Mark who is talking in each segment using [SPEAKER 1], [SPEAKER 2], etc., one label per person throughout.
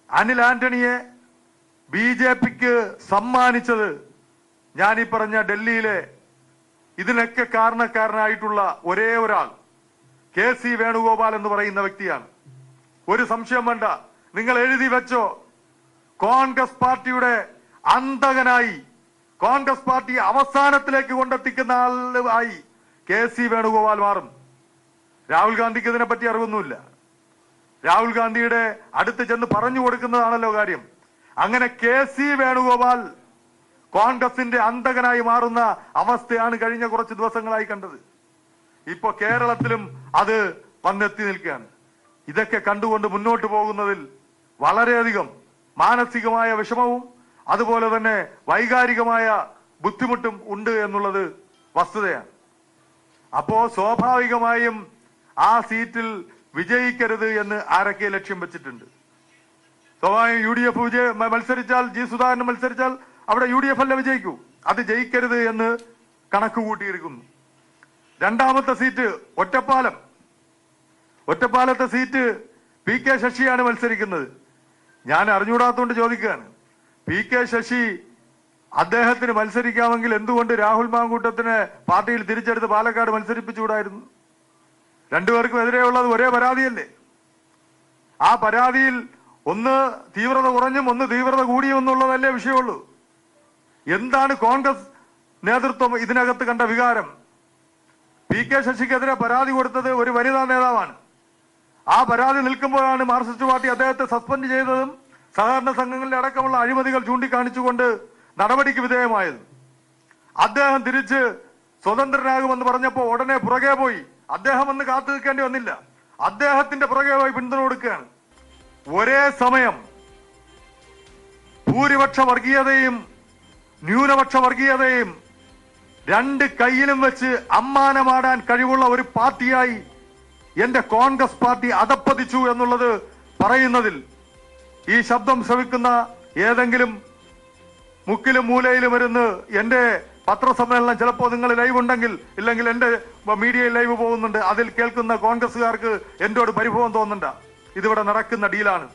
[SPEAKER 1] അനിൽ ആന്റണിയെ BJPക്ക് സമ്മാനിച്ചത് ഞാനീ പറഞ്ഞ ഡൽഹിയിലെ ഇതിനൊക്കെ കാരണക്കാരനായിട്ടുള്ള ഒരേ ഒരാൾ KC വേണുഗോപാൽ എന്ന് പറയുന്ന വ്യക്തിയാണ്. ഒരു സംശയം വേണ്ട, നിങ്ങൾ എഴുതി വെച്ചോ. കോൺഗ്രസ് പാർട്ടിയുടെ അന്തകനായി, കോൺഗ്രസ് പാർട്ടി അവസാനത്തിലേക്ക് കൊണ്ടെത്തിക്കുന്ന ആളായി KC വേണുഗോപാൽ മാറും. രാഹുൽ ഗാന്ധിക്ക് ഇതിനെപ്പറ്റി അറിവൊന്നുമില്ല. രാഹുൽ ഗാന്ധിയുടെ അടുത്ത് ചെന്ന് പറഞ്ഞു കൊടുക്കുന്നതാണല്ലോ കാര്യം. അങ്ങനെ KC വേണുഗോപാൽ കോൺഗ്രസിന്റെ അന്തകനായി മാറുന്ന അവസ്ഥയാണ് കഴിഞ്ഞ കുറച്ച് ദിവസങ്ങളായി കണ്ടത്. ഇപ്പൊ കേരളത്തിലും അത് വന്നെത്തി നിൽക്കുകയാണ്. ഇതൊക്കെ കണ്ടുകൊണ്ട് മുന്നോട്ട് പോകുന്നതിൽ വളരെയധികം മാനസികമായ വിഷമവും അതുപോലെ തന്നെ വൈകാരികമായ ബുദ്ധിമുട്ടും ഉണ്ട് എന്നുള്ളത് വസ്തുതയാണ്. അപ്പോ സ്വാഭാവികമായും ആ സീറ്റിൽ വിജയിക്കരുത് എന്ന് ആരൊക്കെ ലക്ഷ്യം വെച്ചിട്ടുണ്ട്. സ്വാഭാവികം UDF മത്സരിച്ചാൽ, G സുധാകരൻ മത്സരിച്ചാൽ അവിടെ UDF അല്ല വിജയിക്കൂ. അത് ജയിക്കരുത് എന്ന് കണക്ക് കൂട്ടിയിരിക്കുന്നു. രണ്ടാമത്തെ സീറ്റ് ഒറ്റപ്പാലത്തെ സീറ്റ് PK ശശിയാണ് മത്സരിക്കുന്നത്. ഞാൻ അറിഞ്ഞുകൂടാത്തോണ്ട് ചോദിക്കുകയാണ്, PK ശശി അദ്ദേഹത്തിന് മത്സരിക്കാമെങ്കിൽ എന്തുകൊണ്ട് രാഹുൽ മാങ്കൂട്ടത്തിനെ പാർട്ടിയിൽ തിരിച്ചെടുത്ത് പാലക്കാട് മത്സരിപ്പിച്ചുകൂടായിരുന്നു? രണ്ടുപേർക്കും എതിരെയുള്ളത് ഒരേ പരാതിയല്ലേ? ആ പരാതിയിൽ ഒന്ന് തീവ്രത കുറഞ്ഞും ഒന്ന് തീവ്രത കൂടിയും എന്നുള്ളതല്ലേ വിഷയമുള്ളൂ. എന്താണ് കോൺഗ്രസ് നേതൃത്വം ഇതിനകത്ത് കണ്ട വികാരം? PK ശശിക്കെതിരെ പരാതി കൊടുത്തത് ഒരു വനിതാ നേതാവാണ്. ആ പരാതി നിൽക്കുമ്പോഴാണ് മാർക്സിസ്റ്റ് പാർട്ടി അദ്ദേഹത്തെ സസ്പെൻഡ് ചെയ്തതും സഹകരണ സംഘങ്ങളിലെ അടക്കമുള്ള അഴിമതികൾ ചൂണ്ടിക്കാണിച്ചുകൊണ്ട് നടപടിക്ക് വിധേയമായത്. അദ്ദേഹം തിരിച്ച് സ്വതന്ത്രനാകുമെന്ന് പറഞ്ഞപ്പോൾ ഉടനെ പുറകെ പോയി. അദ്ദേഹം ഒന്ന് കാത്തു നിൽക്കേണ്ടി വന്നില്ല, അദ്ദേഹത്തിന്റെ പുറകെ പോയി പിന്തുണ കൊടുക്കുകയാണ്. ഒരേ സമയം ഭൂരിപക്ഷ വർഗീയതയും ന്യൂനപക്ഷ വർഗീയതയും രണ്ട് കൈയിലും വെച്ച് അമ്മാനമാടാൻ കഴിവുള്ള ഒരു പാർട്ടിയായി എന്റെ കോൺഗ്രസ് പാർട്ടി അധപ്പതിച്ചു എന്നുള്ളത് പറയുന്നതിൽ ഈ ശബ്ദം ശ്രവിക്കുന്ന ഏതെങ്കിലും മുക്കിലും മൂലയിലും വരുന്ന് എന്റെ പത്രസമ്മേളനം ചിലപ്പോൾ നിങ്ങൾ ലൈവ് ഉണ്ടെങ്കിൽ, ഇല്ലെങ്കിൽ എന്റെ മീഡിയയിൽ ലൈവ് പോകുന്നുണ്ട്, അതിൽ കേൾക്കുന്ന കോൺഗ്രസുകാർക്ക് എന്നോട് പരിഭവം തോന്നണ്ട. ഇതിവിടെ നടക്കുന്ന ഡീലാണ്.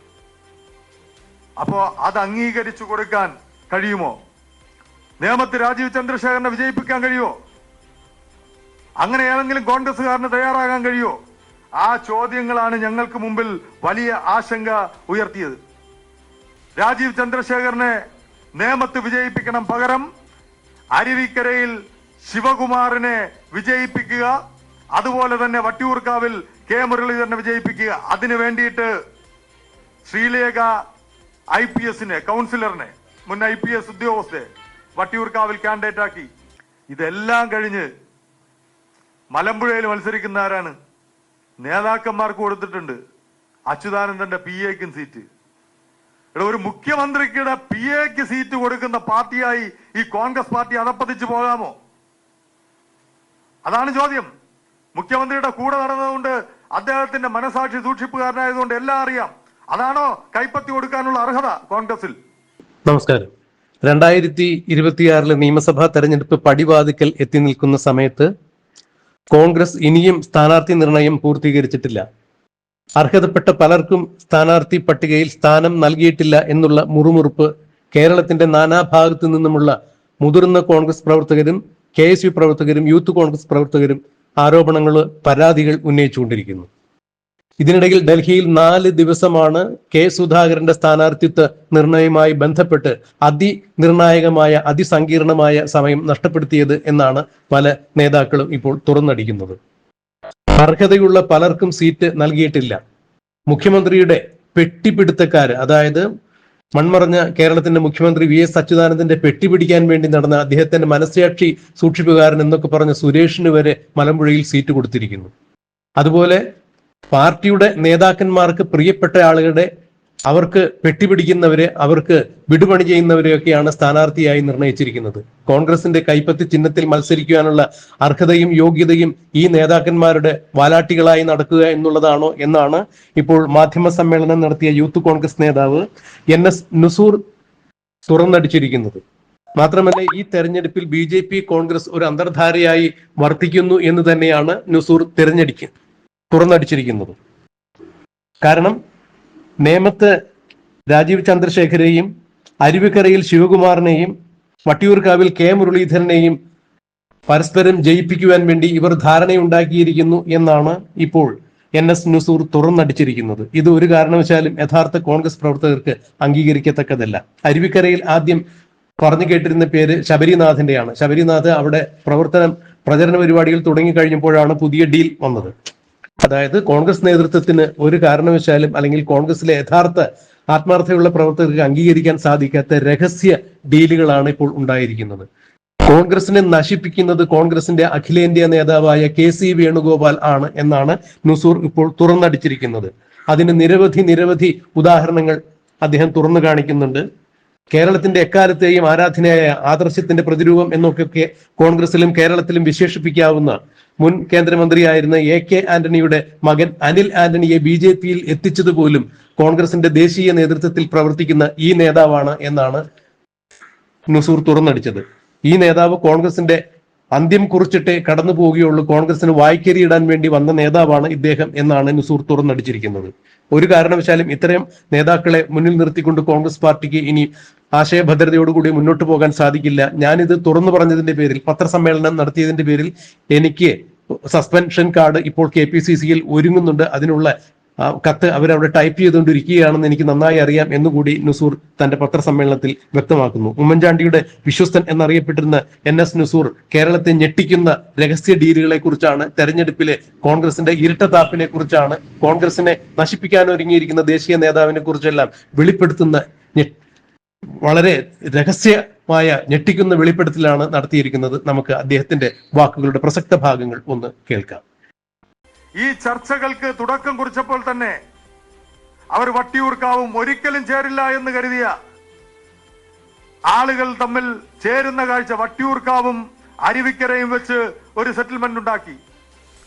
[SPEAKER 1] അപ്പോ അത് അംഗീകരിച്ചു കൊടുക്കാൻ കഴിയുമോ? നേമത്ത് രാജീവ് ചന്ദ്രശേഖരനെ വിജയിപ്പിക്കാൻ കഴിയുമോ? അങ്ങനെ ഏതെങ്കിലും കോൺഗ്രസുകാരന് തയ്യാറാകാൻ കഴിയുമോ? ആ ചോദ്യങ്ങളാണ് ഞങ്ങൾക്ക് മുമ്പിൽ വലിയ ആശങ്ക ഉയർത്തിയത്. രാജീവ് ചന്ദ്രശേഖരനെ നേമത്ത് വിജയിപ്പിക്കണം, പകരം അരുവിക്കരയിൽ ശിവകുമാറിനെ വിജയിപ്പിക്കുക, അതുപോലെ തന്നെ വട്ടിയൂർക്കാവിൽ K മുരളീധരനെ വിജയിപ്പിക്കുക. അതിനു വേണ്ടിയിട്ട് ശ്രീലേഖ IPSനെ, കൗൺസിലറിനെ, മുൻ IPS ഉദ്യോഗസ്ഥയെ വട്ടിയൂർക്കാവിൽ കാൻഡിഡേറ്റ് ആക്കി. ഇതെല്ലാം കഴിഞ്ഞ് മലമ്പുഴയിൽ മത്സരിക്കുന്ന ആരാണ്? നേതാക്കന്മാർക്ക് കൊടുത്തിട്ടുണ്ട്. അച്യുതാനന്ദന്റെ PAക്കും സീറ്റ്. ഇവിടെ ഒരു മുഖ്യമന്ത്രിയുടെ PAക്ക് സീറ്റ് കൊടുക്കുന്ന പാർട്ടിയായി ഈ കോൺഗ്രസ് പാർട്ടി അധപ്പതിച്ചു പോകാമോ? അതാണ് ചോദ്യം. മുഖ്യമന്ത്രിയുടെ കൂടെ നടന്നതുകൊണ്ട്, അദ്ദേഹത്തിന്റെ മനസാക്ഷി സൂക്ഷിപ്പുകാരനായതുകൊണ്ട് എല്ലാം അറിയാം. അതാണോ കൈപ്പത്തി കൊടുക്കാനുള്ള അർഹത കോൺഗ്രസിൽ?
[SPEAKER 2] നമസ്കാരം. 2026 നിയമസഭാ തെരഞ്ഞെടുപ്പ് പടിവാതിക്കൽ എത്തി നിൽക്കുന്ന സമയത്ത് കോൺഗ്രസ് ഇനിയും സ്ഥാനാർത്ഥി നിർണയം പൂർത്തീകരിച്ചിട്ടില്ല. അർഹതപ്പെട്ട പലർക്കും സ്ഥാനാർത്ഥി പട്ടികയിൽ സ്ഥാനം നൽകിയിട്ടില്ല എന്നുള്ള മുറുമുറുപ്പ് കേരളത്തിന്റെ നാനാഭാഗത്തു നിന്നുമുള്ള മുതിർന്ന കോൺഗ്രസ് പ്രവർത്തകരും KSU പ്രവർത്തകരും യൂത്ത് കോൺഗ്രസ് പ്രവർത്തകരും ആരോപണങ്ങൾ, പരാതികൾ ഉന്നയിച്ചുകൊണ്ടിരിക്കുന്നു. ഇതിനിടയിൽ ഡൽഹിയിൽ 4 ദിവസമാണ് K സുധാകരന്റെ സ്ഥാനാർത്ഥിത്വ നിർണയവുമായി ബന്ധപ്പെട്ട് അതിനിർണായകമായ അതിസങ്കീർണമായ സമയം നഷ്ടപ്പെടുത്തിയത് എന്നാണ് പല നേതാക്കളും ഇപ്പോൾ തുറന്നടിക്കുന്നത്. അർഹതയുള്ള പലർക്കും സീറ്റ് നൽകിയിട്ടില്ല. മുഖ്യമന്ത്രിയുടെ പെട്ടിപിടുത്തക്കാര്, അതായത് മൺമറഞ്ഞ കേരളത്തിന്റെ മുഖ്യമന്ത്രി VS അച്യുതാനന്ദന്റെ പെട്ടിപിടിക്കാൻ വേണ്ടി നടന്ന അദ്ദേഹത്തിന്റെ മനസ്സാക്ഷി സൂക്ഷിപ്പുകാരൻ എന്നൊക്കെ പറഞ്ഞ സുരേഷിന് വരെ മലമ്പുഴയിൽ സീറ്റ് കൊടുത്തിരിക്കുന്നു. അതുപോലെ പാർട്ടിയുടെ നേതാക്കന്മാർക്ക് പ്രിയപ്പെട്ട ആളുകളുടെ, അവർക്ക് പെട്ടിപിടിക്കുന്നവരെ, അവർക്ക് വിടുപണി ചെയ്യുന്നവരെയൊക്കെയാണ് സ്ഥാനാർത്ഥിയായി നിർണയിച്ചിരിക്കുന്നത്. കോൺഗ്രസിന്റെ കൈപ്പത്തി ചിഹ്നത്തിൽ മത്സരിക്കുവാനുള്ള അർഹതയും യോഗ്യതയും ഈ നേതാക്കന്മാരുടെ വാലാട്ടികളായി നടക്കുക എന്നുള്ളതാണോ എന്നാണ് ഇപ്പോൾ മാധ്യമ സമ്മേളനം നടത്തിയ യൂത്ത് കോൺഗ്രസ് നേതാവ് NS നുസൂർ തുറന്നടിച്ചിരിക്കുന്നത്. മാത്രമല്ല, ഈ തെരഞ്ഞെടുപ്പിൽ BJP കോൺഗ്രസ് ഒരു അന്തർധാരയായി വർത്തിക്കുന്നു എന്ന് തന്നെയാണ് നുസൂർ തുറന്നടിച്ചിരിക്കുന്നത്. കാരണം നേമത്ത് രാജീവ് ചന്ദ്രശേഖരെയും അരുവിക്കരയിൽ ശിവകുമാറിനെയും വട്ടിയൂർക്കാവിൽ കെ മുരളീധരനെയും പരസ്പരം ജയിപ്പിക്കുവാൻ വേണ്ടി ഇവർ ധാരണയുണ്ടാക്കിയിരിക്കുന്നു എന്നാണ് ഇപ്പോൾ NS നുസൂർ തുറന്നടിച്ചിരിക്കുന്നത്. ഇത് ഒരു കാരണവശാലും യഥാർത്ഥ കോൺഗ്രസ് പ്രവർത്തകർക്ക് അംഗീകരിക്കത്തക്കതല്ല. അരുവിക്കരയിൽ ആദ്യം പറഞ്ഞു കേട്ടിരുന്ന പേര് ശബരിനാഥന്റെയാണ്. ശബരിനാഥ് അവിടെ പ്രചരണ പരിപാടികൾ തുടങ്ങിക്കഴിഞ്ഞപ്പോഴാണ് പുതിയ ഡീൽ വന്നത്. അതായത് കോൺഗ്രസ് നേതൃത്വത്തിന് ഒരു കാരണവശാലും അല്ലെങ്കിൽ കോൺഗ്രസിലെ യഥാർത്ഥ ആത്മാർത്ഥതയുള്ള പ്രവർത്തകർക്ക് അംഗീകരിക്കാൻ സാധിക്കാത്ത രഹസ്യ ഡീലുകളാണ് ഇപ്പോൾ ഉണ്ടായിരിക്കുന്നത്. കോൺഗ്രസിനെ നശിപ്പിക്കുന്നത് കോൺഗ്രസിന്റെ അഖിലേന്ത്യാ നേതാവായ KC വേണുഗോപാൽ ആണ് എന്നാണ് നുസൂർ ഇപ്പോൾ തുറന്നടിച്ചിരിക്കുന്നത്. അതിന് നിരവധി ഉദാഹരണങ്ങൾ അദ്ദേഹം തുറന്നു കാണിക്കുന്നുണ്ട്. കേരളത്തിന്റെ എക്കാലത്തെയും ആരാധനയായ ആദർശത്തിന്റെ പ്രതിരൂപം എന്നൊക്കെ കോൺഗ്രസിലും കേരളത്തിലും വിശേഷിപ്പിക്കാവുന്ന മുൻ കേന്ദ്രമന്ത്രിയായിരുന്ന AK ആന്റണിയുടെ മകൻ അനിൽ ആന്റണിയെ BJPയിൽ എത്തിച്ചതുപോലും കോൺഗ്രസിന്റെ ദേശീയ നേതൃത്വത്തിൽ പ്രവർത്തിക്കുന്ന ഈ നേതാവാണ് എന്നാണ് നുസൂർ തുറന്നടിച്ചത്. ഈ നേതാവ് കോൺഗ്രസിന്റെ അന്ത്യം കുറിച്ചിട്ടേ കടന്നു പോവുകയുള്ളൂ, കോൺഗ്രസിന് വായ്ക്കരിയിടാൻ വേണ്ടി വന്ന നേതാവാണ് ഇദ്ദേഹം എന്നാണ് നുസൂർ തുറന്നടിച്ചിരിക്കുന്നത്. ഒരു കാരണവശാലും ഇത്തരം നേതാക്കളെ മുന്നിൽ നിർത്തിക്കൊണ്ട് കോൺഗ്രസ് പാർട്ടിക്ക് ഇനി ആശയഭദ്രതയോടുകൂടി മുന്നോട്ട് പോകാൻ സാധിക്കില്ല. ഞാനിത് തുറന്നു പറഞ്ഞതിന്റെ പേരിൽ, പത്രസമ്മേളനം നടത്തിയതിന്റെ പേരിൽ എനിക്ക് സസ്പെൻഷൻ കാർഡ് ഇപ്പോൾ KPCCയിൽ ഒരുങ്ങുന്നുണ്ട്. അതിനുള്ള കത്ത് അവരവിടെ ടൈപ്പ് ചെയ്തുകൊണ്ടിരിക്കുകയാണെന്ന് എനിക്ക് നന്നായി അറിയാം എന്നുകൂടി നുസൂർ തന്റെ പത്രസമ്മേളനത്തിൽ വ്യക്തമാക്കുന്നു. ഉമ്മൻചാണ്ടിയുടെ വിശ്വസ്തൻ എന്നറിയപ്പെട്ടിരുന്ന NS നുസൂർ കേരളത്തെ ഞെട്ടിക്കുന്ന രഹസ്യ ഡീലുകളെ കുറിച്ചാണ്, തെരഞ്ഞെടുപ്പിലെ കോൺഗ്രസിന്റെ ഇരട്ടത്താപ്പിനെ കുറിച്ചാണ്, കോൺഗ്രസിനെ നശിപ്പിക്കാൻ ഒരുങ്ങിയിരിക്കുന്ന ദേശീയ നേതാവിനെ കുറിച്ചെല്ലാം വെളിപ്പെടുത്തുന്ന വളരെ രഹസ്യമായ ഞെട്ടിക്കുന്ന വെളിപ്പെടുത്തലാണ് നടത്തിയിരിക്കുന്നത്. നമുക്ക് അദ്ദേഹത്തിന്റെ വാക്കുകളുടെ പ്രസക്ത ഭാഗങ്ങൾ ഒന്ന് കേൾക്കാം.
[SPEAKER 1] ഈ ചർച്ചകൾക്ക് തുടക്കം കുറിച്ചപ്പോൾ തന്നെ അവർ വട്ടിയൂർക്കാവും ഒരിക്കലും ചേരില്ല എന്ന് കരുതിയ ആളുകൾ തമ്മിൽ ചേരുന്ന കാഴ്ച വട്ടിയൂർക്കാവും അരുവിക്കരയും വെച്ച് ഒരു സെറ്റിൽമെന്റ് ഉണ്ടാക്കി.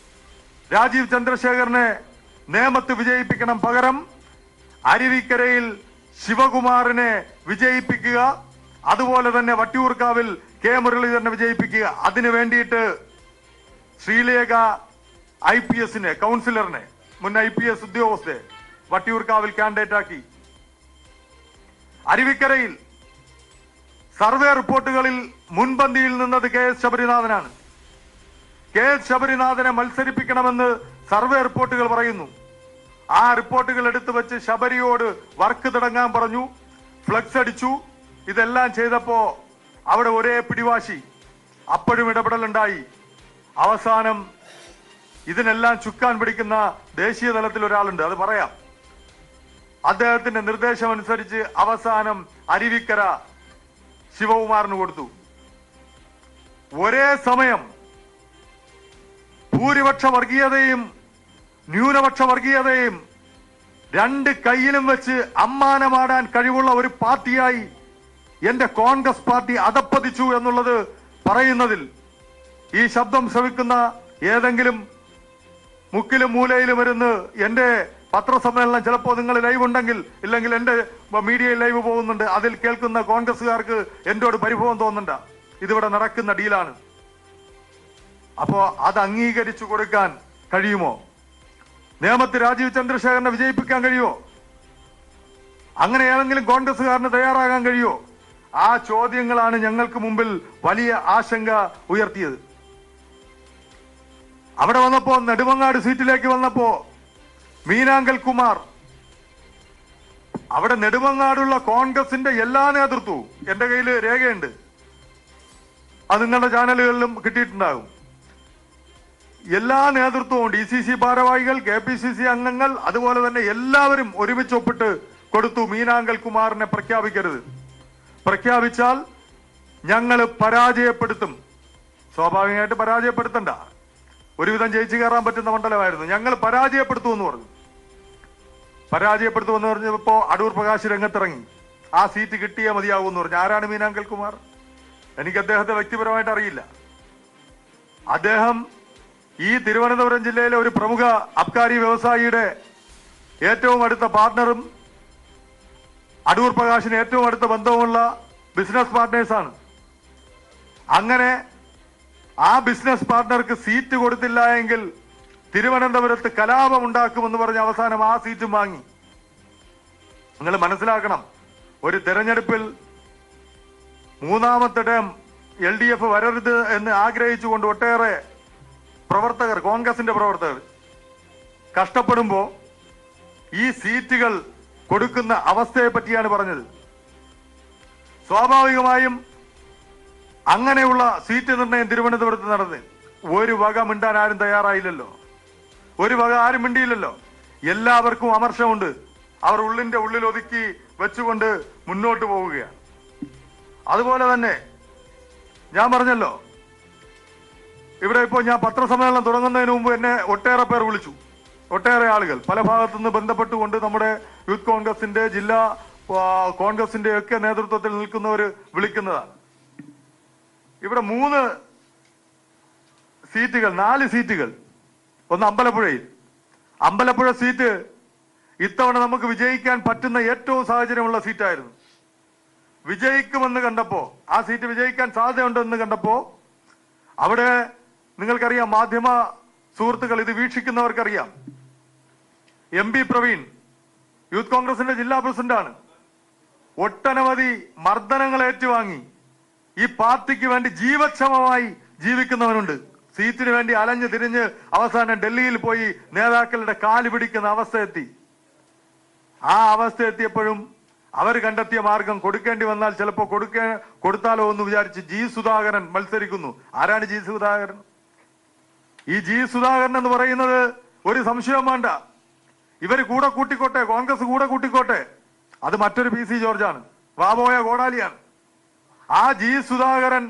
[SPEAKER 1] രാജീവ് ചന്ദ്രശേഖരനെ നേമത്ത് വിജയിപ്പിക്കണം, പകരം അരുവിക്കരയിൽ ശിവകുമാറിനെ വിജയിപ്പിക്കുക, അതുപോലെ തന്നെ വട്ടിയൂർക്കാവിൽ കെ മുരളീധരനെ വിജയിപ്പിക്കുക. അതിനു വേണ്ടിയിട്ട് ശ്രീലേഖ IPSനെ, കൗൺസിലറിനെ, മുൻ IPS ഉദ്യോഗസ്ഥരെ വട്ടിയൂർക്കാവിൽ കാൻഡിഡേറ്റ് ആക്കി. അരുവിക്കരയിൽ സർവേ റിപ്പോർട്ടുകളിൽ മുൻപന്തിയിൽ നിന്നത് KS ശബരിനാഥനാണ്. KS ശബരിനാഥനെ മത്സരിപ്പിക്കണമെന്ന് സർവേ റിപ്പോർട്ടുകൾ പറയുന്നു. ആ റിപ്പോർട്ടുകൾ എടുത്തു വെച്ച് ശബരിയോട് വർക്ക് തുടങ്ങാൻ പറഞ്ഞു, ഫ്ലക്സ് അടിച്ചു. ഇതെല്ലാം ചെയ്തപ്പോ അവിടെ ഒരേ പിടിവാശി, അപ്പോഴും ഇടപെടലുണ്ടായി. അവസാനം ഇതിനെല്ലാം ചുക്കാൻ പിടിക്കുന്ന ദേശീയ തലത്തിൽ ഒരാളുണ്ട്, അത് പറയാം. അദ്ദേഹത്തിന്റെ നിർദ്ദേശം അനുസരിച്ച് അവസാനം അരുവിക്കര ശിവകുമാറിന് കൊടുത്തു. ഒരേ സമയം ഭൂരിപക്ഷ വർഗീയതയും ന്യൂനപക്ഷ വർഗീയതയും രണ്ട് കൈയിലും വെച്ച് അമ്മാനമാടാൻ കഴിവുള്ള ഒരു പാർട്ടിയായി എന്റെ കോൺഗ്രസ് പാർട്ടി അധപ്പതിച്ചു എന്നുള്ളത് പറയുന്നതിൽ ഈ ശബ്ദം ശ്രവിക്കുന്ന ഏതെങ്കിലും മുക്കിലും മൂലയിലും ഇരുന്ന് എന്റെ പത്രസമ്മേളനം ചിലപ്പോൾ നിങ്ങൾ ലൈവ് ഉണ്ടെങ്കിൽ, ഇല്ലെങ്കിൽ എന്റെ മീഡിയയിൽ ലൈവ് പോകുന്നുണ്ട്, അതിൽ കേൾക്കുന്ന കോൺഗ്രസുകാർക്ക് എന്നോട് പരിഭവം തോന്നണ്ട. ഇതിവിടെ നടക്കുന്ന ഡീലാണ്. അപ്പോ അത് അംഗീകരിച്ചു കൊടുക്കാൻ കഴിയുമോ? നേമത്ത് രാജീവ് ചന്ദ്രശേഖരനെ വിജയിപ്പിക്കാൻ കഴിയുമോ? അങ്ങനെ ഏതെങ്കിലും കോൺഗ്രസുകാരന് തയ്യാറാകാൻ കഴിയുമോ? ആ ചോദ്യങ്ങളാണ് ഞങ്ങൾക്ക് മുമ്പിൽ വലിയ ആശങ്ക ഉയർത്തിയത്. അവിടെ വന്നപ്പോ, നെടുമങ്ങാട് സീറ്റിലേക്ക് വന്നപ്പോ മീനാങ്കൽ കുമാർ, അവിടെ നെടുമങ്ങാടുള്ള കോൺഗ്രസിന്റെ എല്ലാ നേതൃത്വവും, എന്റെ കയ്യിൽ രേഖയുണ്ട്, അത് നിങ്ങളുടെ ചാനലുകളിലും കിട്ടിയിട്ടുണ്ടാകും, എല്ലാ നേതൃത്വവും DCC ഭാരവാഹികൾ, KPCC അംഗങ്ങൾ, അതുപോലെ തന്നെ എല്ലാവരും ഒരുമിച്ച് ഒപ്പിട്ട് കൊടുത്തു. മീനാങ്കൽ കുമാറിനെ പ്രഖ്യാപിക്കരുത്, പ്രഖ്യാപിച്ചാൽ ഞങ്ങൾ പരാജയപ്പെടുത്തും. സ്വാഭാവികമായിട്ട് പരാജയപ്പെടുത്തണ്ട, ഒരുവിധം ജയിച്ചു കയറാൻ പറ്റുന്ന മണ്ഡലമായിരുന്നു. ഞങ്ങൾ പരാജയപ്പെടുത്തുമെന്ന് പറഞ്ഞു. പരാജയപ്പെടുത്തുമെന്ന് പറഞ്ഞപ്പോ അടൂർ പ്രകാശ് രംഗത്തിറങ്ങി, ആ സീറ്റ് കിട്ടിയേ മതിയാകുമെന്ന് പറഞ്ഞു. ആരാണ് മീനാങ്കൽ കുമാർ? എനിക്ക് അദ്ദേഹത്തെ വ്യക്തിപരമായിട്ട് അറിയില്ല. അദ്ദേഹം ഈ തിരുവനന്തപുരം ജില്ലയിലെ ഒരു പ്രമുഖ അബ്കാരി വ്യവസായിയുടെ ഏറ്റവും അടുത്ത പാർട്ണറും അടൂർ പ്രകാശിന് ഏറ്റവും അടുത്ത ബന്ധവുമുള്ള ബിസിനസ് പാർട്ട്നേഴ്സാണ്. അങ്ങനെ ആ ബിസിനസ് പാർട്ണർക്ക് സീറ്റ് കൊടുത്തില്ല എങ്കിൽ തിരുവനന്തപുരത്ത് കലാപം ഉണ്ടാക്കുമെന്ന് പറഞ്ഞ് അവസാനം ആ സീറ്റും വാങ്ങി. നിങ്ങൾ മനസ്സിലാക്കണം, ഒരു തെരഞ്ഞെടുപ്പിൽ മൂന്നാമത്തെ ടേം LDF വരരുത് എന്ന് ആഗ്രഹിച്ചുകൊണ്ട് ഒട്ടേറെ പ്രവർത്തകർ, കോൺഗ്രസിന്റെ പ്രവർത്തകർ കഷ്ടപ്പെടുമ്പോ ഈ സീറ്റുകൾ കൊടുക്കുന്ന അവസ്ഥയെ പറ്റിയാണ് പറഞ്ഞത്. സ്വാഭാവികമായും അങ്ങനെയുള്ള സീറ്റ് നിർണയം തിരുവനന്തപുരത്ത് നടന്ന് ഒരു വക മിണ്ടാൻ ആരും തയ്യാറായില്ലല്ലോ, ഒരു വക ആരും മിണ്ടിയില്ലല്ലോ. എല്ലാവർക്കും അമർഷമുണ്ട്, അവർ ഉള്ളിന്റെ ഉള്ളിൽ ഒതുക്കി വെച്ചുകൊണ്ട് മുന്നോട്ട് പോവുകയാണ്. അതുപോലെ തന്നെ ഞാൻ പറഞ്ഞല്ലോ, ഇവിടെ ഇപ്പോൾ ഞാൻ പത്രസമ്മേളനം തുടങ്ങുന്നതിന് മുമ്പ് എന്നെ ഒട്ടേറെ പേർ വിളിച്ചു, ഒട്ടേറെ ആളുകൾ പല ഭാഗത്തുനിന്ന് ബന്ധപ്പെട്ടുകൊണ്ട് നമ്മുടെ യൂത്ത് കോൺഗ്രസിന്റെ ജില്ലാ കോൺഗ്രസിന്റെ ഒക്കെ നേതൃത്വത്തിൽ നിൽക്കുന്നവർ വിളിക്കുന്നതാണ്. ഇവിടെ 4 സീറ്റുകൾ, ഒന്ന് അമ്പലപ്പുഴ സീറ്റ് ഇത്തവണ നമുക്ക് വിജയിക്കാൻ പറ്റുന്ന ഏറ്റവും സാഹചര്യമുള്ള സീറ്റായിരുന്നു. വിജയിക്കുമെന്ന് കണ്ടപ്പോ, ആ സീറ്റ് വിജയിക്കാൻ സാധ്യതയുണ്ടെന്ന് കണ്ടപ്പോ അവിടെ നിങ്ങൾക്കറിയാം, മാധ്യമ സുഹൃത്തുക്കൾ ഇത് വീക്ഷിക്കുന്നവർക്കറിയാം, MP പ്രവീൺ യൂത്ത് കോൺഗ്രസിന്റെ ജില്ലാ പ്രസിഡന്റാണ്. ഒട്ടനവധി മർദ്ദനങ്ങൾ ഏറ്റുവാങ്ങി ഈ പാർട്ടിക്ക് വേണ്ടി ജീവക്ഷമമായി ജീവിക്കുന്നവനുണ്ട്. സീറ്റിന് വേണ്ടി അലഞ്ഞു തിരിഞ്ഞ് അവസാനം ഡൽഹിയിൽ പോയി നേതാക്കളുടെ കാല് പിടിക്കുന്ന അവസ്ഥ എത്തി. ആ അവസ്ഥ എത്തിയപ്പോഴും അവർ കണ്ടെത്തിയ മാർഗം, കൊടുക്കേണ്ടി വന്നാൽ ചിലപ്പോ കൊടുത്താലോ എന്ന് വിചാരിച്ച് G. സുധാകരൻ മത്സരിക്കുന്നു. ആരാണ് G. സുധാകരൻ? ഈ G. സുധാകരൻ എന്ന് പറയുന്നത് ഒരു സംശയം വേണ്ട, ഇവര് കൂടെ കൂട്ടിക്കോട്ടെ, കോൺഗ്രസ് കൂടെ കൂട്ടിക്കോട്ടെ, അത് മറ്റൊരു PC ജോർജാണ്, വാബോയ കോടാലിയാണ്. ആ G. സുധാകരൻ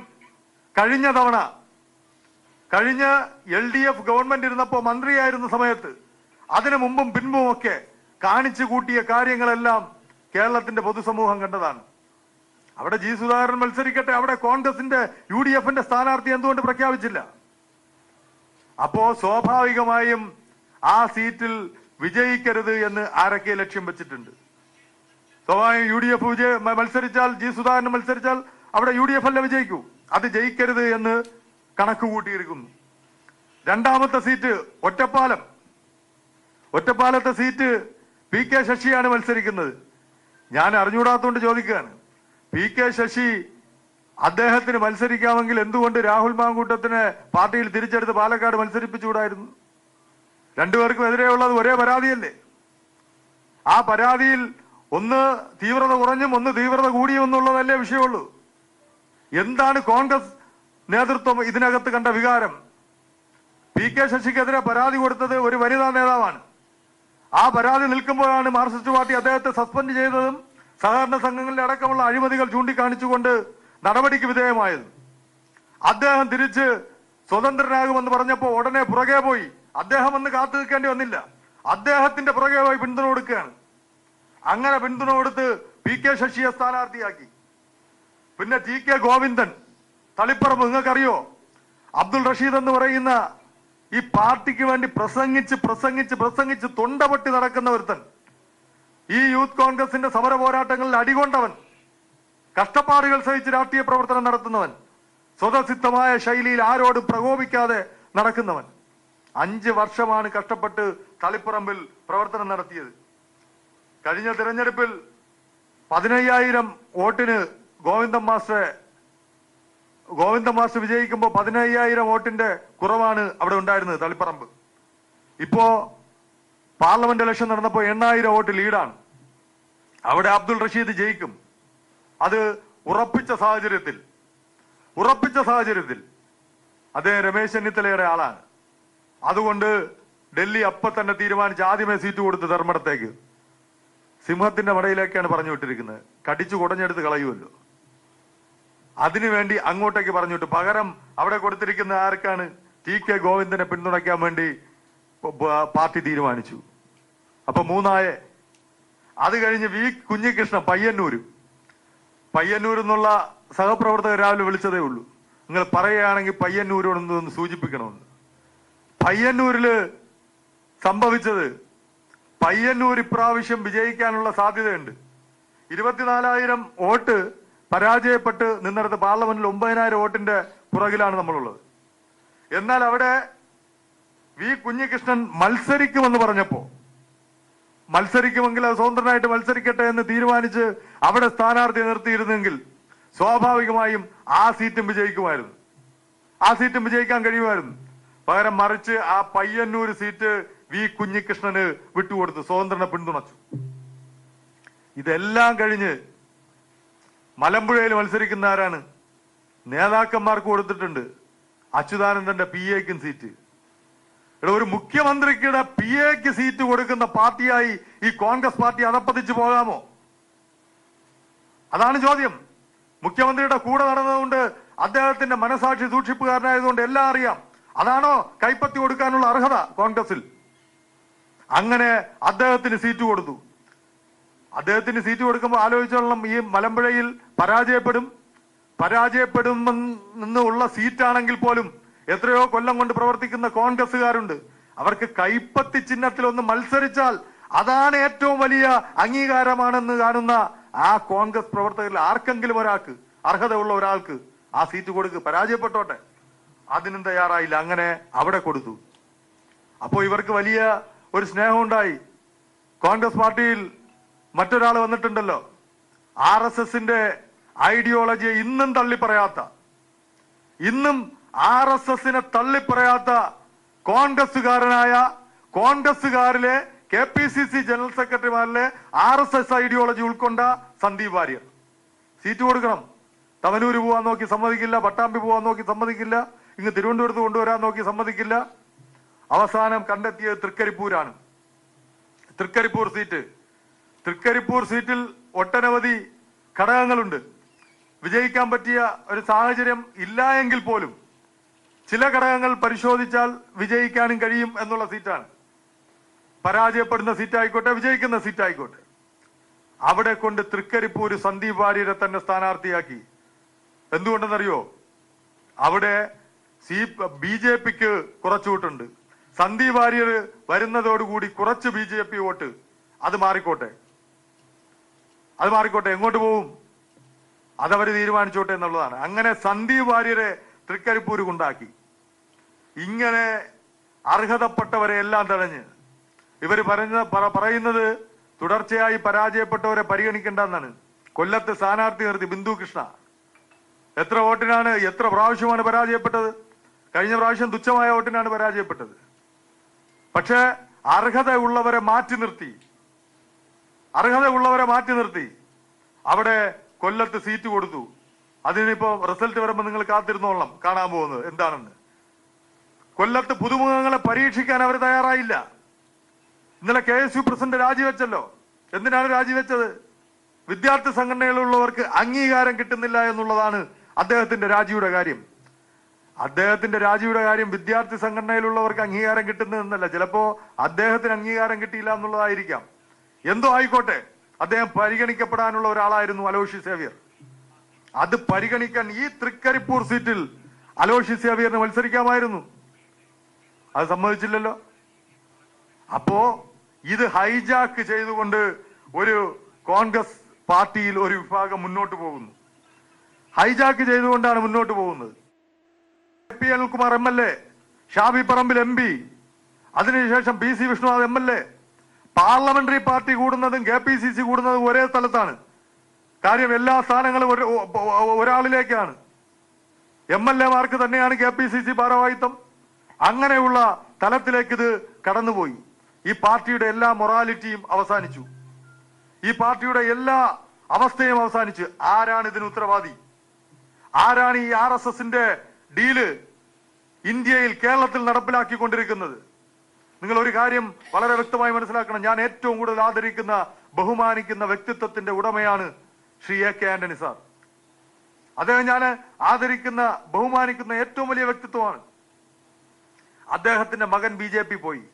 [SPEAKER 1] കഴിഞ്ഞ LDF ഗവൺമെന്റ് ഇരുന്നപ്പോ മന്ത്രിയായിരുന്ന സമയത്ത്, അതിനു മുമ്പും പിൻപും ഒക്കെ കാണിച്ചു കൂട്ടിയ കാര്യങ്ങളെല്ലാം കേരളത്തിന്റെ പൊതുസമൂഹം കണ്ടതാണ്. അവിടെ G. സുധാകരൻ മത്സരിക്കട്ടെ, അവിടെ കോൺഗ്രസിന്റെ UDFന്റെ സ്ഥാനാർത്ഥി എന്തുകൊണ്ട് പ്രഖ്യാപിച്ചില്ല? അപ്പോ സ്വാഭാവികമായും ആ സീറ്റിൽ വിജയിക്കരുത് എന്ന് ആരൊക്കെ ലക്ഷ്യം വെച്ചിട്ടുണ്ട്. സ്വാഭാവികം UDF മത്സരിച്ചാൽ, G. സുധാകരൻ മത്സരിച്ചാൽ അവിടെ UDF അല്ല വിജയിക്കൂ, അത് ജയിക്കരുത് എന്ന് കണക്ക് കൂട്ടിയിരിക്കുന്നു. രണ്ടാമത്തെ സീറ്റ് ഒറ്റപ്പാലത്തെ സീറ്റ് PK ശശിയാണ് മത്സരിക്കുന്നത്. ഞാൻ അറിഞ്ഞുകൂടാത്തോണ്ട് ചോദിക്കുകയാണ്, PK ശശി അദ്ദേഹത്തിന് മത്സരിക്കാമെങ്കിൽ എന്തുകൊണ്ട് രാഹുൽ മാങ്കൂട്ടത്തിനെ പാർട്ടിയിൽ തിരിച്ചെടുത്ത് പാലക്കാട് മത്സരിപ്പിച്ചുകൂടായിരുന്നു? രണ്ടുപേർക്കും എതിരെയുള്ളത് ഒരേ പരാതിയല്ലേ? ആ പരാതിയിൽ ഒന്ന് തീവ്രത കുറഞ്ഞും ഒന്ന് തീവ്രത കൂടിയും എന്നുള്ളതല്ലേ വിഷയമുള്ളൂ. എന്താണ് കോൺഗ്രസ് നേതൃത്വം ഇതിനകത്ത് കണ്ട വികാരം? PK ശശിക്കെതിരെ പരാതി കൊടുത്തത് ഒരു വനിതാ നേതാവാണ്. ആ പരാതി നിൽക്കുമ്പോഴാണ് മാർക്സിസ്റ്റ് പാർട്ടി അദ്ദേഹത്തെ സസ്പെൻഡ് ചെയ്തതും സഹകരണ സംഘങ്ങളിലെ അടക്കമുള്ള അഴിമതികൾ ചൂണ്ടിക്കാണിച്ചുകൊണ്ട് നടപടിക്ക് വിധേയമായത്. അദ്ദേഹം തിരിച്ച് സ്വതന്ത്രനാകുമെന്ന് പറഞ്ഞപ്പോ ഉടനെ പുറകെ പോയി. അദ്ദേഹം ഒന്ന് കാത്തു നിൽക്കേണ്ടി വന്നില്ല, അദ്ദേഹത്തിന്റെ പുറകെ പോയി പിന്തുണ കൊടുക്കുകയാണ്. അങ്ങനെ പിന്തുണ കൊടുത്ത് PK ശശിയെ സ്ഥാനാർത്ഥിയാക്കി. പിന്നെ TK ഗോവിന്ദൻ, തളിപ്പറമ്പ്, നിങ്ങൾക്കറിയോ, അബ്ദുൾ റഷീദ് എന്ന് പറയുന്ന ഈ പാർട്ടിക്ക് വേണ്ടി പ്രസംഗിച്ച് തൊണ്ടപൊട്ടി നടക്കുന്ന ഒരുത്തൻ, ഈ യൂത്ത് കോൺഗ്രസിന്റെ സമര പോരാട്ടങ്ങളിൽ അടികൊണ്ടവൻ, കഷ്ടപ്പാടുകൾ സഹിച്ച് രാഷ്ട്രീയ പ്രവർത്തനം നടത്തുന്നവൻ, സ്വതസിദ്ധമായ ശൈലിയിൽ ആരോടും പ്രകോപിക്കാതെ നടക്കുന്നവൻ, 5 വർഷമാണ് കഷ്ടപ്പെട്ട് തളിപ്പറമ്പിൽ പ്രവർത്തനം നടത്തിയത്. കഴിഞ്ഞ തിരഞ്ഞെടുപ്പിൽ 15,000 വോട്ടിന് ഗോവിന്ദൻ മാസ്റ്റർ വിജയിക്കുമ്പോൾ 15,000 വോട്ടിന്റെ കുറവാണ് അവിടെ ഉണ്ടായിരുന്നത് തളിപ്പറമ്പ്. ഇപ്പോ പാർലമെന്റ് ഇലക്ഷൻ നടന്നപ്പോൾ 8,000 വോട്ട് ലീഡാണ്. അവിടെ അബ്ദുൾ റഷീദ് ജയിക്കും. അത് ഉറപ്പിച്ച സാഹചര്യത്തിൽ അദ്ദേഹം രമേശ് ചെന്നിത്തലയുടെ ആളാണ്. അതുകൊണ്ട് ഡൽഹി അപ്പൊ തന്നെ തീരുമാനിച്ച് ആദ്യമേ സീറ്റ് കൊടുത്ത് ധർമ്മടത്തേക്ക്, സിംഹത്തിന്റെ മടയിലേക്കാണ് പറഞ്ഞു വിട്ടിരിക്കുന്നത്, കടിച്ചു കുടഞ്ഞെടുത്ത് കളയുമല്ലോ. അതിനുവേണ്ടി അങ്ങോട്ടേക്ക് പറഞ്ഞിട്ട് പകരം അവിടെ കൊടുത്തിരിക്കുന്ന ആർക്കാണ്? TK ഗോവിന്ദനെ പിന്തുണയ്ക്കാൻ വേണ്ടി പാർട്ടി തീരുമാനിച്ചു. അപ്പൊ 3. അത് കഴിഞ്ഞ് V കുഞ്ഞികൃഷ്ണൻ പയ്യന്നൂർ എന്നുള്ള സഹപ്രവർത്തകർ രാവിലെ വിളിച്ചതേ ഉള്ളൂ, നിങ്ങൾ പറയുകയാണെങ്കിൽ പയ്യന്നൂരോടൊന്ന് സൂചിപ്പിക്കണമെന്ന്. പയ്യന്നൂരില് സംഭവിച്ചത്, പയ്യന്നൂർ ഇപ്രാവശ്യം വിജയിക്കാനുള്ള സാധ്യതയുണ്ട്. 24,000 വോട്ട് പരാജയപ്പെട്ട് നിന്നിടത്ത് പാർലമെന്റിൽ 9,000 വോട്ടിന്റെ പുറകിലാണ് നമ്മളുള്ളത്. എന്നാൽ അവിടെ V കുഞ്ഞികൃഷ്ണൻ മത്സരിക്കുമെന്ന് പറഞ്ഞപ്പോ മത്സരിക്കുമെങ്കിൽ അത് സ്വതന്ത്രനായിട്ട് മത്സരിക്കട്ടെ എന്ന് തീരുമാനിച്ച് അവിടെ സ്ഥാനാർത്ഥിയെ നിർത്തിയിരുന്നെങ്കിൽ സ്വാഭാവികമായും ആ സീറ്റും വിജയിക്കുമായിരുന്നു, ആ സീറ്റും വിജയിക്കാൻ കഴിയുമായിരുന്നു. പകരം മറിച്ച് ആ പയ്യന്നൂർ സീറ്റ് വി കുഞ്ഞികൃഷ്ണന് വിട്ടുകൊടുത്തു, സ്വതന്ത്രനെ പിന്തുണച്ചു. ഇതെല്ലാം കഴിഞ്ഞ് മലമ്പുഴയിൽ മത്സരിക്കുന്ന ആരാണ്? നേതാക്കന്മാർക്ക് കൊടുത്തിട്ടുണ്ട്, അച്യുതാനന്ദന്റെ PA-ക്കും സീറ്റ്. ഇവിടെ ഒരു മുഖ്യമന്ത്രിയുടെ PA-ക്ക് സീറ്റ് കൊടുക്കുന്ന പാർട്ടിയായി ഈ കോൺഗ്രസ് പാർട്ടി അതപ്പതിച്ചു പോകാമോ? അതാണ് ചോദ്യം. മുഖ്യമന്ത്രിയുടെ കൂടെ നടന്നതുകൊണ്ട്, അദ്ദേഹത്തിന്റെ മനസാക്ഷി സൂക്ഷിപ്പുകാരനായതുകൊണ്ട് എല്ലാം അറിയാം. അതാണോ കൈപ്പത്തി കൊടുക്കാനുള്ള അർഹത കോൺഗ്രസിൽ? അങ്ങനെ അദ്ദേഹത്തിന് സീറ്റ് കൊടുത്തു. അദ്ദേഹത്തിന് സീറ്റ് കൊടുക്കുമ്പോൾ ആലോചിച്ചോളണം, ഈ മലമ്പുഴയിൽ പരാജയപ്പെടുമെന്നുള്ള സീറ്റാണെങ്കിൽ പോലും എത്രയോ കൊല്ലം കൊണ്ട് പ്രവർത്തിക്കുന്ന കോൺഗ്രസ്സുകാരുണ്ട്. അവർക്ക് കൈപ്പത്തി ചിഹ്നത്തിൽ ഒന്ന് മത്സരിച്ചാൽ അതാണ് ഏറ്റവും വലിയ അംഗീകാരമാണെന്ന് കാണുന്ന ആ കോൺഗ്രസ് പ്രവർത്തകരിൽ ആർക്കെങ്കിലും ഒരാൾക്ക്, അർഹതയുള്ള ഒരാൾക്ക് ആ സീറ്റ് കൊടുക്ക്, പരാജയപ്പെട്ടോട്ടെ. അതിനും തയ്യാറായില്ല, അങ്ങനെ അവിടെ കൊടുത്തു. അപ്പോ ഇവർക്ക് വലിയ ഒരു സ്നേഹം ഉണ്ടായി. കോൺഗ്രസ് പാർട്ടിയിൽ മറ്റൊരാൾ വന്നിട്ടുണ്ടല്ലോ, RSSന്റെ ഐഡിയോളജിയെ ഇന്നും തള്ളിപ്പറയാത്ത, ഇന്നും RSSനെ തള്ളിപ്പറയാത്ത കോൺഗ്രസുകാരിലെ KPCC ജനറൽ സെക്രട്ടറിമാരിലെ RSS ഐഡിയോളജി ഉൾക്കൊണ്ട സന്ദീപ് വാര്യർ. സീറ്റ് കൊടുക്കണം. തവനൂര് പോവാൻ നോക്കി സമ്മതിക്കില്ല, പട്ടാമ്പി പോവാൻ നോക്കി സമ്മതിക്കില്ല, ഇങ്ങ് തിരുവനന്തപുരത്ത് കൊണ്ടുവരാൻ നോക്കി സമ്മതിക്കില്ല. അവസാനം കണ്ടെത്തിയത് തൃക്കരിപ്പൂരാണ്. തൃക്കരിപ്പൂർ സീറ്റിൽ ഒട്ടനവധി ഘടകങ്ങളുണ്ട്. വിജയിക്കാൻ പറ്റിയ ഒരു സാഹചര്യം ഇല്ല എങ്കിൽ പോലും ചില ഘടകങ്ങൾ പരിശോധിച്ചാൽ വിജയിക്കാനും കഴിയും എന്നുള്ള സീറ്റാണ്. പരാജയപ്പെടുന്ന സീറ്റായിക്കോട്ടെ, വിജയിക്കുന്ന സീറ്റായിക്കോട്ടെ, അവിടെ കൊണ്ട് തൃക്കരിപ്പൂര് സന്ദീപ് വാര്യരെ തന്നെ സ്ഥാനാർത്ഥിയാക്കി. എന്തുകൊണ്ടെന്നറിയോ? അവിടെ BJPക്ക് കുറച്ചു വോട്ടുണ്ട്. സന്ദീപ് വാര്യർ വരുന്നതോടുകൂടി കുറച്ച് BJP വോട്ട് അത് മാറിക്കോട്ടെ. എങ്ങോട്ട് പോവും അതവര് തീരുമാനിച്ചോട്ടെ എന്നുള്ളതാണ്. അങ്ങനെ സന്ദീപ് വാര്യരെ തൃക്കരിപ്പൂര് കൊണ്ടാക്കി. ഇങ്ങനെ അർഹതപ്പെട്ടവരെ എല്ലാം തടഞ്ഞ് ഇവർ പറയുന്നത് തുടർച്ചയായി പരാജയപ്പെട്ടവരെ പരിഗണിക്കേണ്ടെന്നാണ്. കൊല്ലത്ത് സ്ഥാനാർത്ഥി നിർത്തി ബിന്ദു കൃഷ്ണ. എത്ര പ്രാവശ്യമാണ് പരാജയപ്പെട്ടത്? കഴിഞ്ഞ പ്രാവശ്യം തുച്ഛമായ വോട്ടിനാണ് പരാജയപ്പെട്ടത്. പക്ഷെ അർഹതയുള്ളവരെ മാറ്റി നിർത്തി അവിടെ കൊല്ലത്ത് സീറ്റ് കൊടുത്തു. അതിനിപ്പോ റിസൾട്ട് വരുമ്പോൾ നിങ്ങൾ കാത്തിരുന്നോളണം കാണാൻ പോകുന്നത് എന്താണെന്ന്. കൊല്ലത്ത് പുതുമുഖങ്ങളെ പരീക്ഷിക്കാൻ അവർ തയ്യാറായില്ല. ഇന്നലെ KSU പ്രസിഡന്റ് രാജിവെച്ചല്ലോ. എന്തിനാണ് രാജിവെച്ചത്? വിദ്യാർത്ഥി സംഘടനയിലുള്ളവർക്ക് അംഗീകാരം കിട്ടുന്നില്ല എന്നുള്ളതാണ് അദ്ദേഹത്തിന്റെ രാജിയുടെ കാര്യം. വിദ്യാർത്ഥി സംഘടനയിലുള്ളവർക്ക് അംഗീകാരം കിട്ടുന്നതെന്നല്ല, ചിലപ്പോ അദ്ദേഹത്തിന് അംഗീകാരം കിട്ടിയില്ല എന്നുള്ളതായിരിക്കാം. എന്തോ ആയിക്കോട്ടെ, അദ്ദേഹം പരിഗണിക്കപ്പെടാനുള്ള ഒരാളായിരുന്നു അലോഷ്യസ് സേവ്യർ. അത് പരിഗണിക്കാൻ ഈ തൃക്കരിപ്പൂർ സീറ്റിൽ അലോഷ്യസ് സേവ്യറിന് മത്സരിക്കാമായിരുന്നു. അത് സമ്മതിച്ചില്ലല്ലോ. അപ്പോ ഇത് ഹൈജാക്ക് ചെയ്തുകൊണ്ട് ഒരു കോൺഗ്രസ് പാർട്ടിയിൽ ഒരു വിഭാഗം മുന്നോട്ട് പോകുന്നു. ഹൈജാക്ക് ചെയ്തുകൊണ്ടാണ് മുന്നോട്ട് പോകുന്നത്. P. അനിൽകുമാർ MLA, ഷാബി പറമ്പിൽ MP, അതിനുശേഷം PC Vishnunath MLA. Parliamentary party കൂടുന്നതും KPCC കൂടുന്നതും ഒരേ സ്ഥലത്താണ്. കാര്യം എല്ലാ സ്ഥാനങ്ങളും ഒരാളിലേക്കാണ്. MLA-മാർക്ക് തന്നെയാണ് KPCC ഭാരവാഹിത്വം. അങ്ങനെയുള്ള തലത്തിലേക്ക് ഇത് കടന്നുപോയി. ഈ പാർട്ടിയുടെ എല്ലാ മൊറാലിറ്റിയും അവസാനിച്ചു. ഈ പാർട്ടിയുടെ എല്ലാ അവസ്ഥയും അവസാനിച്ചു. ആരാണ് ഇതിന് ഉത്തരവാദി? ആരാണ് ഈ RSSന്റെ ഡീല് ഇന്ത്യയിൽ, കേരളത്തിൽ നടപ്പിലാക്കിക്കൊണ്ടിരിക്കുന്നത്? നിങ്ങൾ ഒരു കാര്യം വളരെ വ്യക്തമായി മനസ്സിലാക്കണം. ഞാൻ ഏറ്റവും കൂടുതൽ ആദരിക്കുന്ന, ബഹുമാനിക്കുന്ന വ്യക്തിത്വത്തിന്റെ ഉടമയാണ് ശ്രീ AK ആന്റണി സാർ. അദ്ദേഹം ഞാൻ ആദരിക്കുന്ന, ബഹുമാനിക്കുന്ന ഏറ്റവും വലിയ വ്യക്തിത്വമാണ്. അദ്ദേഹത്തിന്റെ മകൻ BJP പോയി.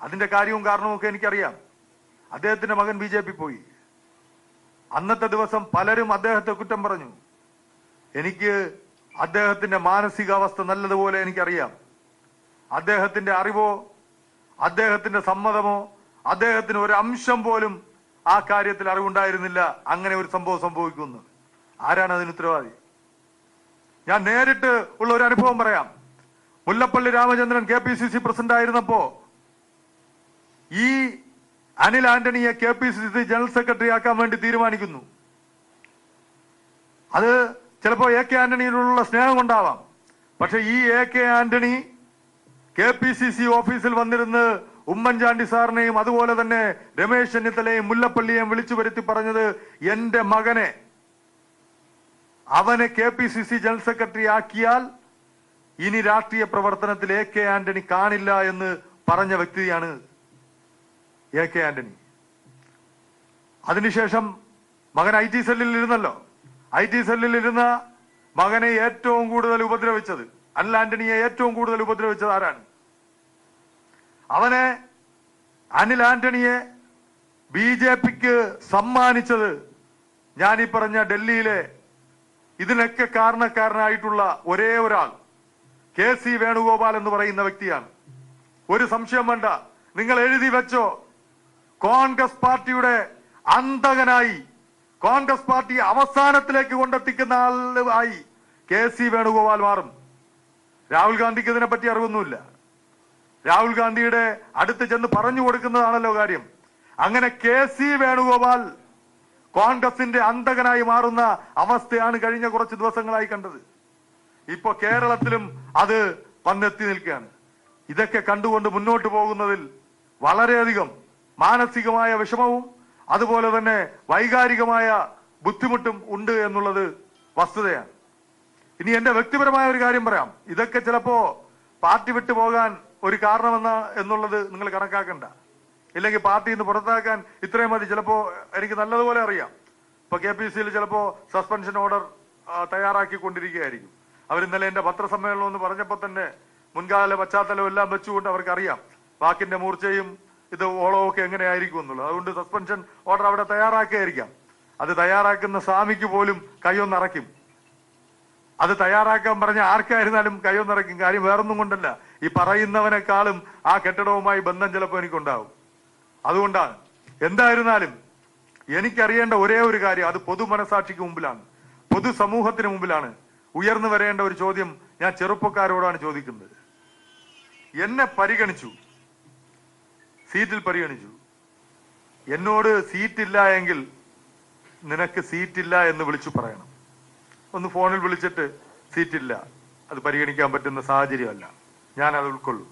[SPEAKER 1] അതിന്റെ കാര്യവും കാരണവും ഒക്കെ എനിക്കറിയാം. അദ്ദേഹത്തിന്റെ മകൻ BJP പോയി. അന്നത്തെ ദിവസം പലരും അദ്ദേഹത്തെ കുറ്റം പറഞ്ഞു. എനിക്ക് അദ്ദേഹത്തിന്റെ മാനസികാവസ്ഥ നല്ലതുപോലെ എനിക്കറിയാം. അദ്ദേഹത്തിന്റെ അറിവോ അദ്ദേഹത്തിന്റെ സമ്മതമോ അദ്ദേഹത്തിന് ഒരു അംശം പോലും ആ കാര്യത്തിൽ അറിവുണ്ടായിരുന്നില്ല അങ്ങനെ ഒരു സംഭവം സംഭവിക്കുന്നു. ആരാണ് അതിന് ഉത്തരവാദി? ഞാൻ നേരിട്ട് ഉള്ള ഒരു അനുഭവം പറയാം. മുല്ലപ്പള്ളി രാമചന്ദ്രൻ KPCC പ്രസിഡന്റ് ആയിരുന്നപ്പോ ഈ അനിൽ ആന്റണിയെ KPCC ജനറൽ സെക്രട്ടറി ആക്കാൻ വേണ്ടി തീരുമാനിക്കുന്നു. അത് ചിലപ്പോൾ AK ആന്റണിയോടുള്ള സ്നേഹം കൊണ്ടാവാം. പക്ഷെ ഈ AK ആന്റണി KPCC ഓഫീസിൽ വന്നിരുന്ന് ഉമ്മൻചാണ്ടി സാറിനെയും അതുപോലെ തന്നെ രമേശ് ചെന്നിത്തലയും മുല്ലപ്പള്ളിയെയും വിളിച്ചു വരുത്തി പറഞ്ഞത്, എന്റെ മകനെ അവനെ KPCC ജനറൽ സെക്രട്ടറി ആക്കിയാൽ ഇനി രാഷ്ട്രീയ പ്രവർത്തനത്തിൽ AK ആന്റണി കാണില്ല എന്ന് പറഞ്ഞ വ്യക്തിയാണ് AK ആന്റണി. അതിനുശേഷം മകൻ IT സെല്ലിൽ ഇരുന്നല്ലോ. IT സെല്ലിൽ ഇരുന്ന മകനെ ഏറ്റവും കൂടുതൽ ഉപദ്രവിച്ചത്, അനിൽ ആന്റണിയെ ഏറ്റവും കൂടുതൽ ഉപദ്രവിച്ചത് ആരാണ്? അവനെ, അനിൽ ആന്റണിയെ BJPക്ക് സമ്മാനിച്ചത് ഞാനീ പറഞ്ഞ ഡൽഹിയിലെ ഇതിനൊക്കെ കാരണക്കാരനായിട്ടുള്ള ഒരേ ഒരാൾ KC വേണുഗോപാൽ എന്ന് പറയുന്ന വ്യക്തിയാണ്. ഒരു സംശയം വേണ്ട, നിങ്ങൾ എഴുതി വെച്ചോ. കോൺഗ്രസ് പാർട്ടിയുടെ അന്തകനായി, കോൺഗ്രസ് പാർട്ടി അവസാനത്തിലേക്ക് കൊണ്ടെത്തിക്കുന്ന ആളായി KC വേണുഗോപാൽ മാറും. രാഹുൽ ഗാന്ധിക്ക് ഇതിനെപ്പറ്റി അറിവൊന്നുമില്ല. രാഹുൽ ഗാന്ധിയുടെ അടുത്ത് ചെന്ന് പറഞ്ഞു കൊടുക്കുന്നതാണല്ലോ കാര്യം. അങ്ങനെ KC വേണുഗോപാൽ കോൺഗ്രസിന്റെ അന്തകനായി മാറുന്ന അവസ്ഥയാണ് കഴിഞ്ഞ കുറച്ച് ദിവസങ്ങളായി കണ്ടത്. ഇപ്പൊ കേരളത്തിലും അത് വന്നെത്തി നിൽക്കുകയാണ്. ഇതൊക്കെ കണ്ടുകൊണ്ട് മുന്നോട്ട് പോകുന്നതിൽ വളരെയധികം മാനസികമായ വിഷമവും അതുപോലെ തന്നെ വൈകാരികമായ ബുദ്ധിമുട്ടും ഉണ്ട് എന്നുള്ളത് വസ്തുതയാണ്. ഇനി എന്റെ വ്യക്തിപരമായ ഒരു കാര്യം പറയാം. ഇതൊക്കെ ചിലപ്പോ പാർട്ടി വിട്ടു പോകാൻ ഒരു എന്നുള്ളത് നിങ്ങൾ കണക്കാക്കണ്ട. ഇല്ലെങ്കിൽ പാർട്ടിയിൽ നിന്ന് പുറത്താക്കാൻ ഇത്രയും മതി. ചിലപ്പോ എനിക്ക് നല്ലതുപോലെ അറിയാം. ഇപ്പൊ KPCയിൽ ചിലപ്പോ സസ്പെൻഷൻ ഓർഡർ തയ്യാറാക്കിക്കൊണ്ടിരിക്കുകയായിരിക്കും. അവർ ഇന്നലെ എന്റെ പത്രസമ്മേളനം എന്ന് പറഞ്ഞപ്പോൾ തന്നെ മുൻകാല പശ്ചാത്തലം എല്ലാം വെച്ചുകൊണ്ട് അവർക്കറിയാം വാക്കിന്റെ മൂർച്ചയും ഇത് ഓളമൊക്കെ എങ്ങനെയായിരിക്കും എന്നുള്ളത്. അതുകൊണ്ട് സസ്പെൻഷൻ ഓർഡർ അവിടെ തയ്യാറാക്കിയായിരിക്കാം. അത് തയ്യാറാക്കുന്ന സ്വാമിക്ക് പോലും കയ്യൊന്നിറക്കും. അത് തയ്യാറാക്കാൻ പറഞ്ഞ ആർക്കായിരുന്നാലും കയ്യൊന്നിറക്കും. കാര്യം വേറൊന്നും കൊണ്ടല്ല, ഈ പറയുന്നവനേക്കാളും ആ കെട്ടിടവുമായി ബന്ധം ചിലപ്പോൾ എനിക്കുണ്ടാവും. അതുകൊണ്ടാണ്. എന്തായിരുന്നാലും എനിക്കറിയേണ്ട ഒരേ ഒരു കാര്യം, അത് പൊതു മനസാക്ഷിക്ക് മുമ്പിലാണ്, പൊതുസമൂഹത്തിന് മുമ്പിലാണ് ഉയർന്നു വരേണ്ട ഒരു ചോദ്യം ഞാൻ ചെറുപ്പക്കാരോടാണ് ചോദിക്കുന്നത്. എന്നെ പരിഗണിച്ചു, സീറ്റിൽ പരിഗണിച്ചു. എന്നോട് സീറ്റില്ല എങ്കിൽ നിനക്ക് സീറ്റില്ല എന്ന് വിളിച്ചു പറയണം. ഒന്ന് ഫോണിൽ വിളിച്ചിട്ട് സീറ്റില്ല, അത് പരിഗണിക്കാൻ പറ്റുന്ന സാഹചര്യമല്ല, ഞാൻ അത് ഉൾക്കൊള്ളും.